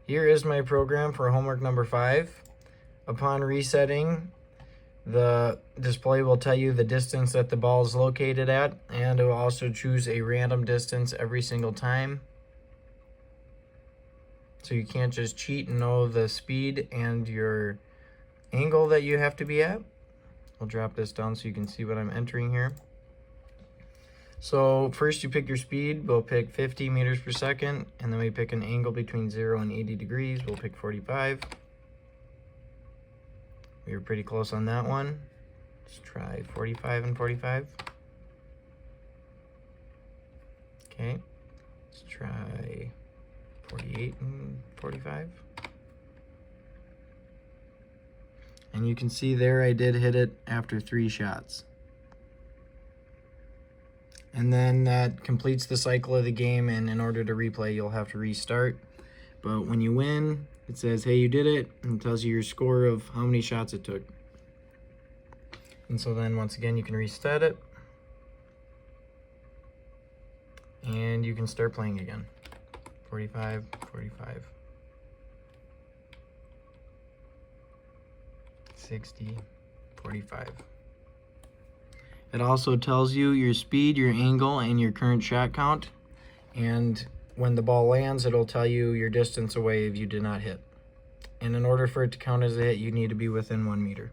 Here is my program for homework number 5. Upon resetting, the display will tell you the distance that the ball is located at, and it will also choose a random distance every single time. So you can't just cheat and know the speed and your angle that you have to be at. I'll drop this down so you can see what I'm entering here. So first you pick your speed. We'll pick 50 meters per second, and then we pick an angle between 0 and 80 degrees. We'll pick 45. We were pretty close on that one. Let's try 45 and 45. Okay, let's try 48 and 45. And you can see there I did hit it after 3 shots. And then that completes the cycle of the game, and in order to replay, you'll have to restart. But when you win, it says, hey, you did it, and it tells you your score of how many shots it took. And so then once again, you can reset it, and you can start playing again. 45, 45. 60, 45. It also tells you your speed, your angle, and your current shot count. And when the ball lands, it'll tell you your distance away if you did not hit. And in order for it to count as a hit, you need to be within 1 meter.